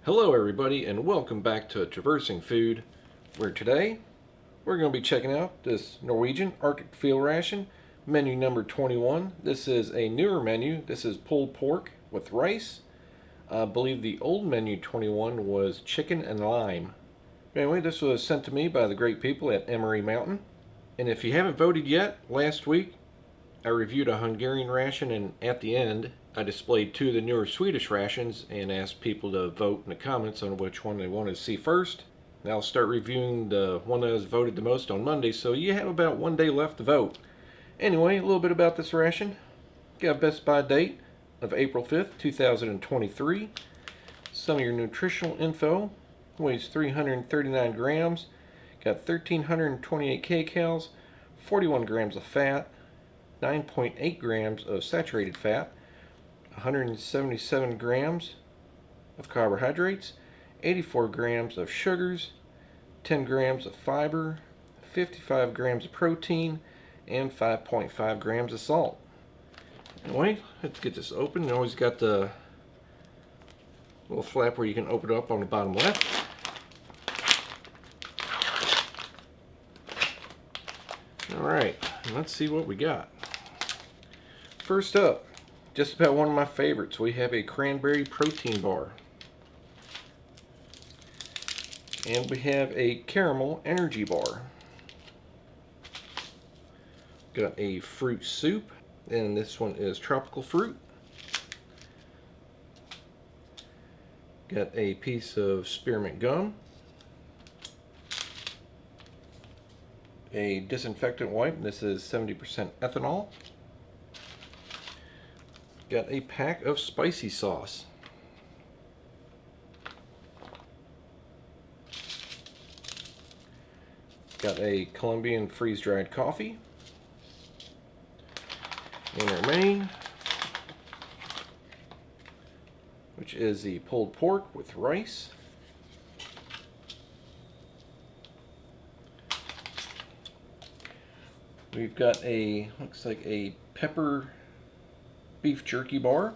Hello everybody and welcome back to Traversing Food, where today we're going to be checking out this Norwegian Arctic Field Ration, menu number 21. This is a newer menu. This is pulled pork with rice. I believe the old menu 21 was chicken and lime. Anyway, this was sent to me by the great people at MRE Mountain. And if you haven't voted yet, last week I reviewed a Hungarian ration, and at the end I displayed two of the newer Swedish rations and asked people to vote in the comments on which one they wanted to see first. Now I'll start reviewing the one that was voted the most on Monday, so you have about 1 day left to vote. Anyway, a little bit about this ration. Got a best buy date of April 5th, 2023. Some of your nutritional info. Weighs 339 grams. Got 1,328 kcals, 41 grams of fat, 9.8 grams of saturated fat, 177 grams of carbohydrates, 84 grams of sugars, 10 grams of fiber, 55 grams of protein, and 5.5 grams of salt. Anyway, let's get this open. You always got the little flap where you can open it up on the bottom left. Alright, let's see what we got. First up, just about one of my favorites, we have a cranberry protein bar. And we have a caramel energy bar. Got a fruit soup, and this one is tropical fruit. Got a piece of spearmint gum. A disinfectant wipe, this is 70% ethanol. Got a pack of spicy sauce. Got a Colombian freeze-dried coffee. And our main, which is the pulled pork with rice. We've got a, looks like a pepper beef jerky bar.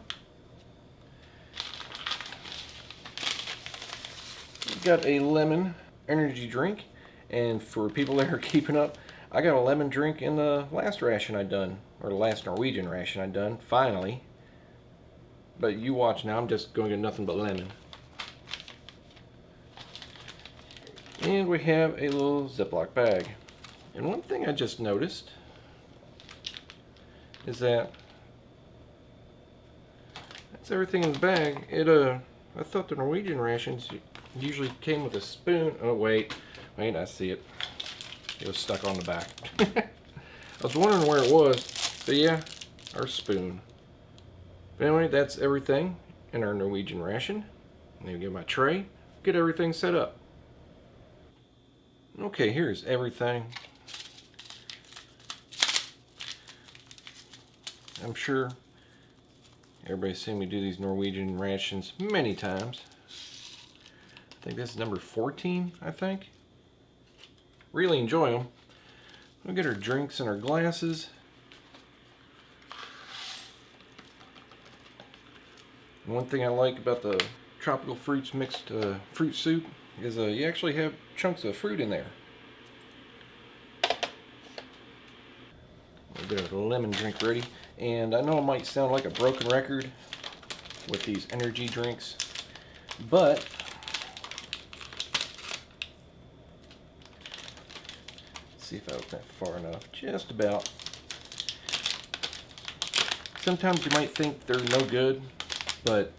We've got a lemon energy drink, and for people that are keeping up, I got a lemon drink in the last ration I done, or the last Norwegian ration I done, finally. But you watch now, I'm just going to get nothing but lemon. And we have a little Ziploc bag. And one thing I just noticed is that that's everything in the bag. I thought the Norwegian rations usually came with a spoon. Oh wait, I see it. It was stuck on the back. I was wondering where it was, but yeah, our spoon. But anyway, that's everything in our Norwegian ration. Let me get my tray, get everything set up. Okay, here's everything. I'm sure everybody's seen me do these Norwegian rations many times. I think this is number 14, I think. Really enjoy them. We'll get our drinks and our glasses. And one thing I like about the tropical fruits mixed fruit soup is you actually have chunks of fruit in there. We'll get our lemon drink ready. And I know it might sound like a broken record with these energy drinks, but let's see if I open that far enough. Just about. Sometimes you might think they're no good, but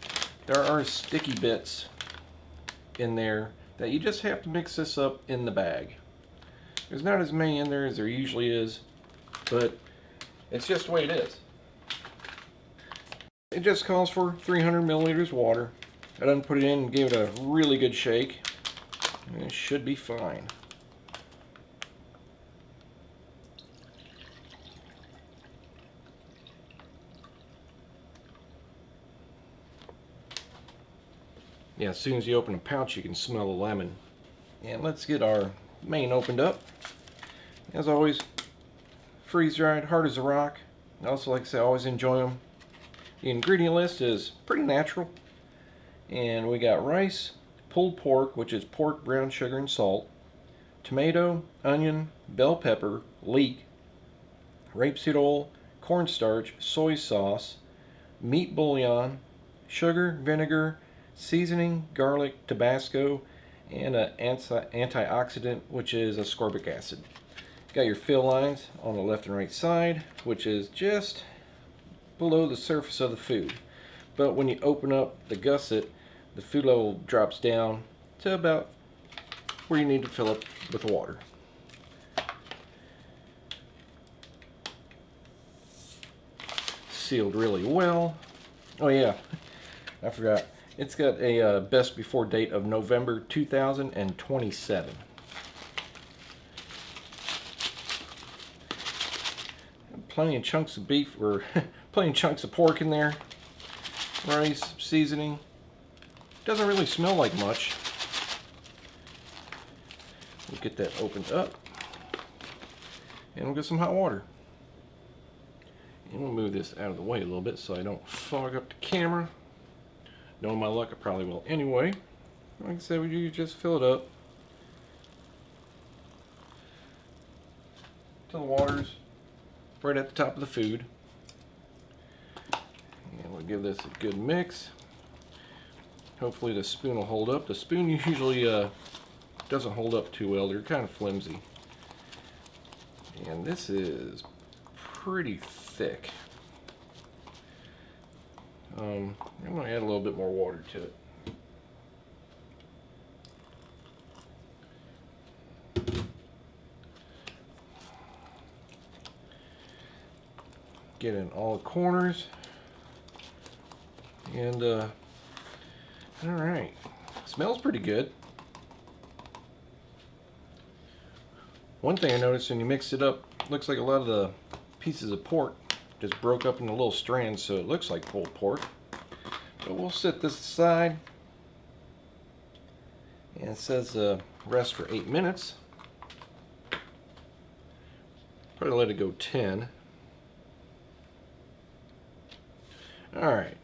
there are sticky bits in there that you just have to mix this up in the bag. There's not as many in there as there usually is, but it's just the way it is. It just calls for 300 milliliters water. I done put it in and gave it a really good shake. And it should be fine. Yeah, as soon as you open a pouch, you can smell the lemon. And let's get our main opened up. As always, freeze-dried, hard as a rock. I also, like I say, I always enjoy them. The ingredient list is pretty natural. And we got rice, pulled pork, which is pork, brown sugar, and salt, tomato, onion, bell pepper, leek, rapeseed oil, cornstarch, soy sauce, meat bouillon, sugar, vinegar, seasoning, garlic, Tabasco, and an antioxidant, which is ascorbic acid. Got your fill lines on the left and right side, which is just below the surface of the food. But when you open up the gusset, the food level drops down to about where you need to fill up with water. Sealed really well. Oh yeah, I forgot. It's got a best before date of November 2027. Plenty of chunks of beef, or plenty of chunks of pork in there. Rice, seasoning. Doesn't really smell like much. We'll get that opened up. And we'll get some hot water. And we'll move this out of the way a little bit so I don't fog up the camera. Knowing my luck, I probably will anyway. Like I said, you just fill it up till the water's right at the top of the food. And we'll give this a good mix. Hopefully the spoon will hold up. The spoon usually doesn't hold up too well. They're kind of flimsy. And this is pretty thick. I'm going to add a little bit more water to it. Get in all the corners. And, alright. Smells pretty good. One thing I noticed when you mix it up, looks like a lot of the pieces of pork just broke up into little strands, so it looks like pulled pork. But we'll set this aside. And it says rest for 8 minutes. Probably let it go 10. Alright.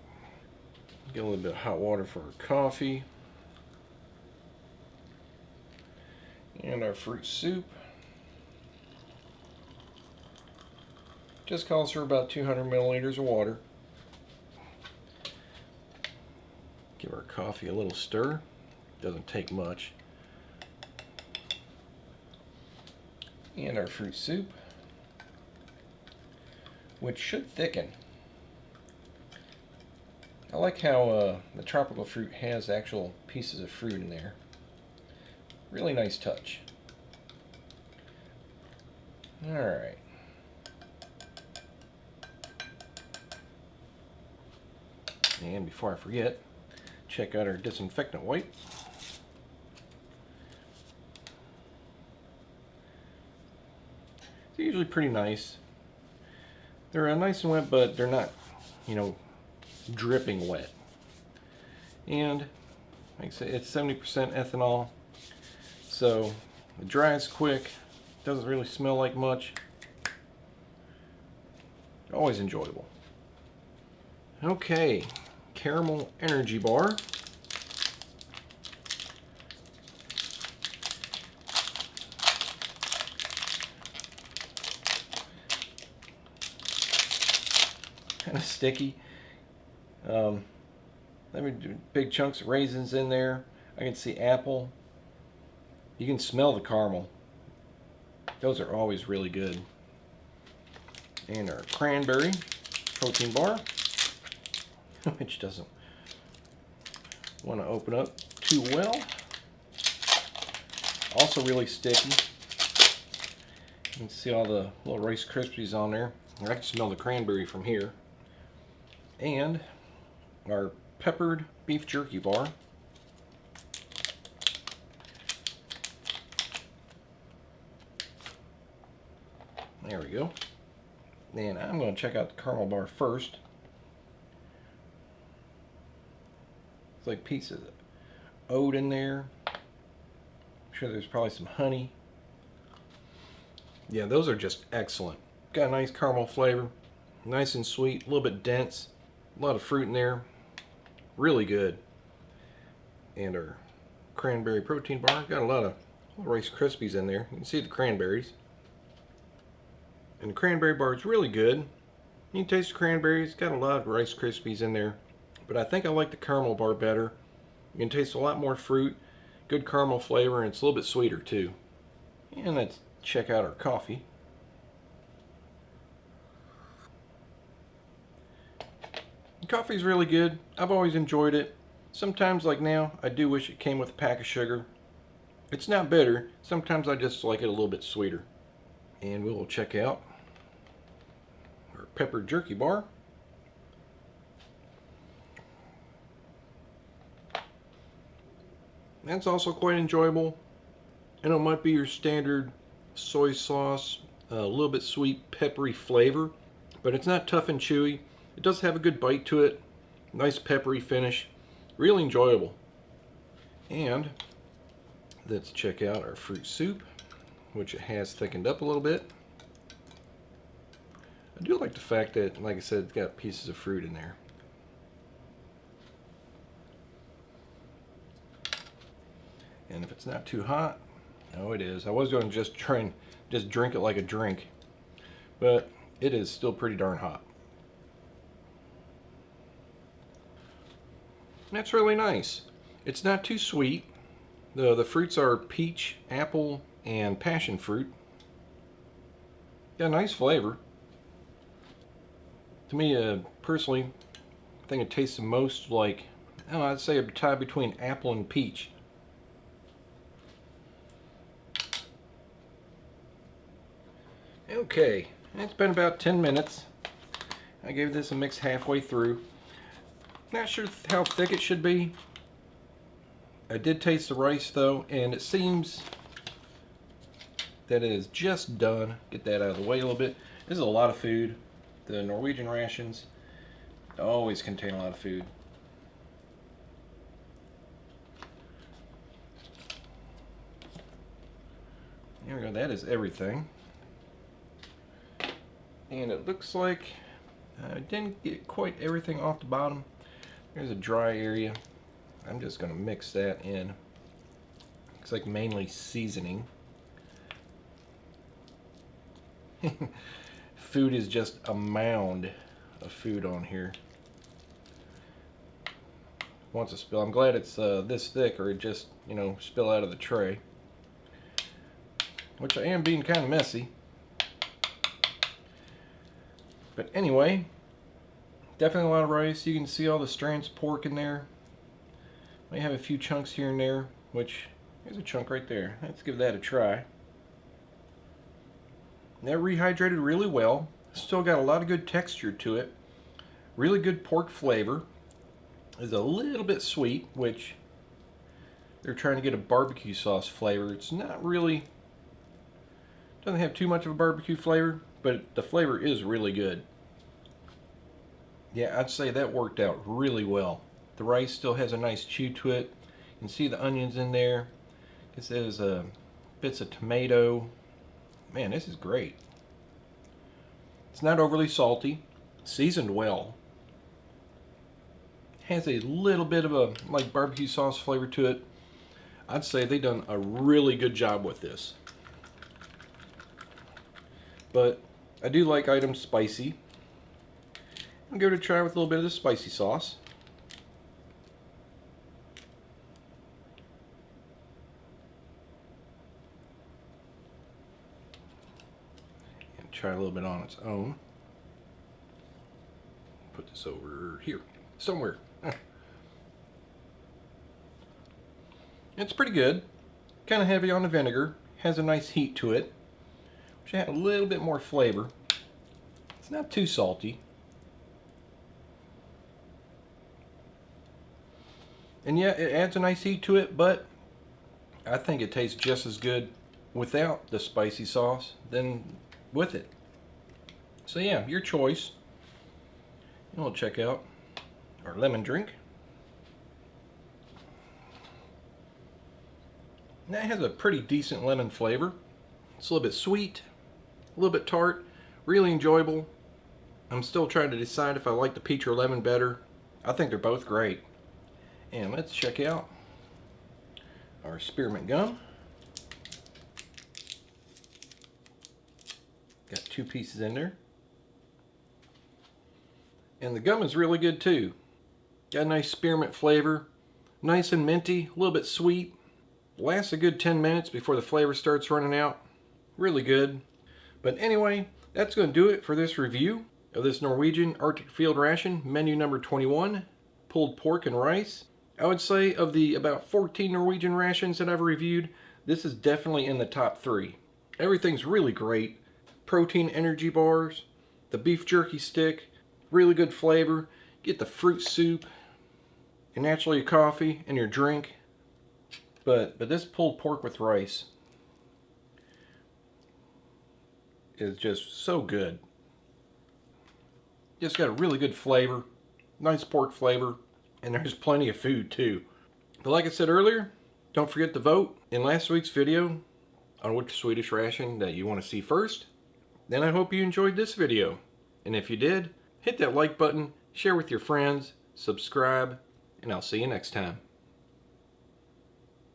Get a little bit of hot water for our coffee. And our fruit soup. Just calls for about 200 milliliters of water. Give our coffee a little stir. Doesn't take much. And our fruit soup, which should thicken. I like how the tropical fruit has actual pieces of fruit in there. Really nice touch. Alright. And before I forget, check out our disinfectant wipe. They're usually pretty nice. They're nice and wet, but they're not, dripping wet. And like I say, it's 70% ethanol, so it dries quick, doesn't really smell like much. Always enjoyable. Okay, caramel energy bar. Kind of sticky. Let me do big chunks of raisins in there. I can see apple. You can smell the caramel. Those are always really good. And our cranberry protein bar, which doesn't want to open up too well. Also really sticky. You can see all the little Rice Krispies on there. I can smell the cranberry from here. And our peppered beef jerky bar. There we go. And I'm going to check out the caramel bar first. It's like pieces of oat in there. I'm sure there's probably some honey. Yeah, those are just excellent. Got a nice caramel flavor. Nice and sweet, a little bit dense. A lot of fruit in there. Really good. And our cranberry protein bar. Got a lot of Rice Krispies in there. You can see the cranberries. And the cranberry bar is really good. You can taste the cranberries. Got a lot of Rice Krispies in there. But I think I like the caramel bar better. You can taste a lot more fruit. Good caramel flavor, and it's a little bit sweeter too. And let's check out our coffee. The coffee's really good. I've always enjoyed it. Sometimes, like now, I do wish it came with a pack of sugar. It's not bitter. Sometimes I just like it a little bit sweeter. And we will check out our pepper jerky bar. That's also quite enjoyable. And it might be your standard soy sauce, a little bit sweet, peppery flavor, but it's not tough and chewy. It does have a good bite to it. Nice peppery finish. Really enjoyable. And let's check out our fruit soup, which it has thickened up a little bit. I do like the fact that, like I said, it's got pieces of fruit in there. And if it's not too hot, oh, it is. I was going to just try and just drink it like a drink, but it is still pretty darn hot. And that's really nice. It's not too sweet. The fruits are peach, apple, and passion fruit. Got a nice flavor. To me, personally, I think it tastes the most like, I don't know, I'd say a tie between apple and peach. Okay, it's been about 10 minutes. I gave this a mix halfway through. Not sure how thick it should be. I did taste the rice though, and it seems that it is just done. Get that out of the way a little bit. This is a lot of food. The Norwegian rations always contain a lot of food. There we go, that is everything. And it looks like I didn't get quite everything off the bottom. There's a dry area. I'm just going to mix that in. Looks like mainly seasoning. Food is just a mound of food on here. Wants to spill. I'm glad it's this thick, or it just, you know, spill out of the tray. Which I am being kind of messy. But anyway, definitely a lot of rice. You can see all the strands of pork in there. May have a few chunks here and there, which there's a chunk right there. Let's give that a try. That rehydrated really well. Still got a lot of good texture to it. Really good pork flavor. Is a little bit sweet, which they're trying to get a barbecue sauce flavor. It's not really, doesn't have too much of a barbecue flavor, but the flavor is really good. Yeah, I'd say that worked out really well. The rice still has a nice chew to it. You can see the onions in there. This is bits of tomato. Man, this is great. It's not overly salty. Seasoned well. Has a little bit of a like barbecue sauce flavor to it. I'd say they've done a really good job with this. But I do like items spicy. I'll give it a try with a little bit of the spicy sauce. And try a little bit on its own. Put this over here, somewhere. It's pretty good. Kind of heavy on the vinegar. Has a nice heat to it. Should have a little bit more flavor. It's not too salty. And yeah, it adds a nice heat to it, but I think it tastes just as good without the spicy sauce than with it. So yeah, your choice. And we'll check out our lemon drink. And that has a pretty decent lemon flavor. It's a little bit sweet, a little bit tart, really enjoyable. I'm still trying to decide if I like the peach or lemon better. I think they're both great. And let's check out our spearmint gum. Got 2 pieces in there. And the gum is really good too. Got a nice spearmint flavor. Nice and minty, a little bit sweet. Lasts a good 10 minutes before the flavor starts running out. Really good. But anyway, that's going to do it for this review of this Norwegian Arctic Field Ration, menu number 21, pulled pork and rice. I would say of the about 14 Norwegian rations that I've reviewed, this is definitely in the top 3. Everything's really great. Protein energy bars, the beef jerky stick, really good flavor. Get the fruit soup, and naturally your coffee and your drink. But this pulled pork with rice is just so good. It's got a really good flavor, nice pork flavor, and there's plenty of food too. But like I said earlier, don't forget to vote in last week's video on which Swedish ration that you want to see first. Then I hope you enjoyed this video. And if you did, hit that like button, share with your friends, subscribe, and I'll see you next time.